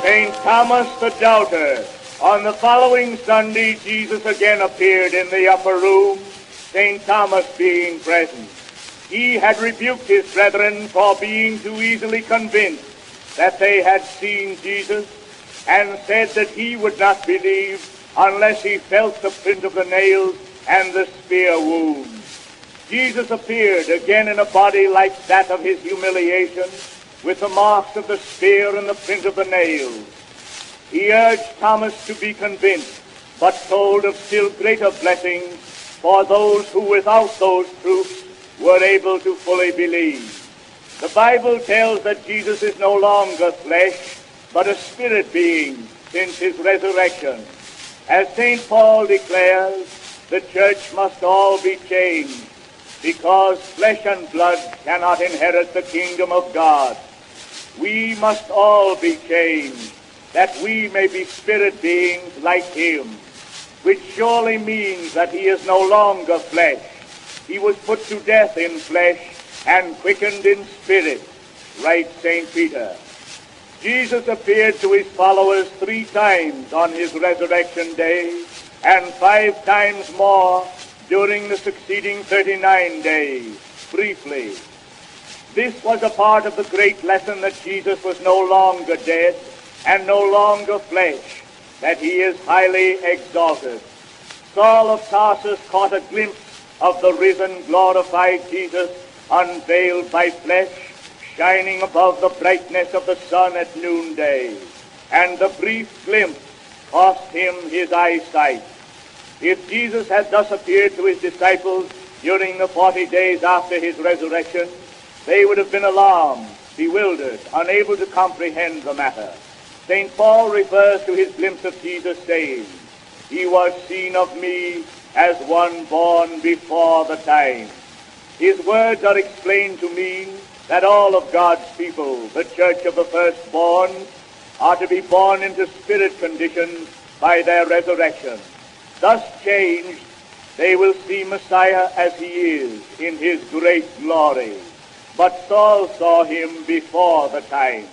St. Thomas the Doubter. On the following Sunday, Jesus again appeared in the upper room, St. Thomas being present. He had rebuked his brethren for being too easily convinced that they had seen Jesus, and said that he would not believe unless he felt the print of the nails and the spear wounds. Jesus appeared again in a body like that of his humiliation, with the marks of the spear and the print of the nails. He urged Thomas to be convinced, but told of still greater blessings for those who without those proofs were able to fully believe. The Bible tells that Jesus is no longer flesh, but a spirit being since his resurrection. As St. Paul declares, the church must all be changed, because flesh and blood cannot inherit the kingdom of God. We must all be changed, that we may be spirit beings like him, which surely means that he is no longer flesh. He was put to death in flesh and quickened in spirit, writes St. Peter. Jesus appeared to his followers 3 times on his resurrection day, and 5 times more during the succeeding 39 days, briefly. This was a part of the great lesson that Jesus was no longer dead and no longer flesh, that he is highly exalted. Saul of Tarsus caught a glimpse of the risen, glorified Jesus, unveiled by flesh, shining above the brightness of the sun at noonday, and the brief glimpse cost him his eyesight. If Jesus had thus appeared to his disciples during the 40 days after his resurrection, they would have been alarmed, bewildered, unable to comprehend the matter. St. Paul refers to his glimpse of Jesus, saying, "He was seen of me as one born before the time." His words are explained to mean that all of God's people, the church of the firstborn, are to be born into spirit conditions by their resurrection. Thus changed, they will see Messiah as he is in his great glory. But Saul saw him before the time.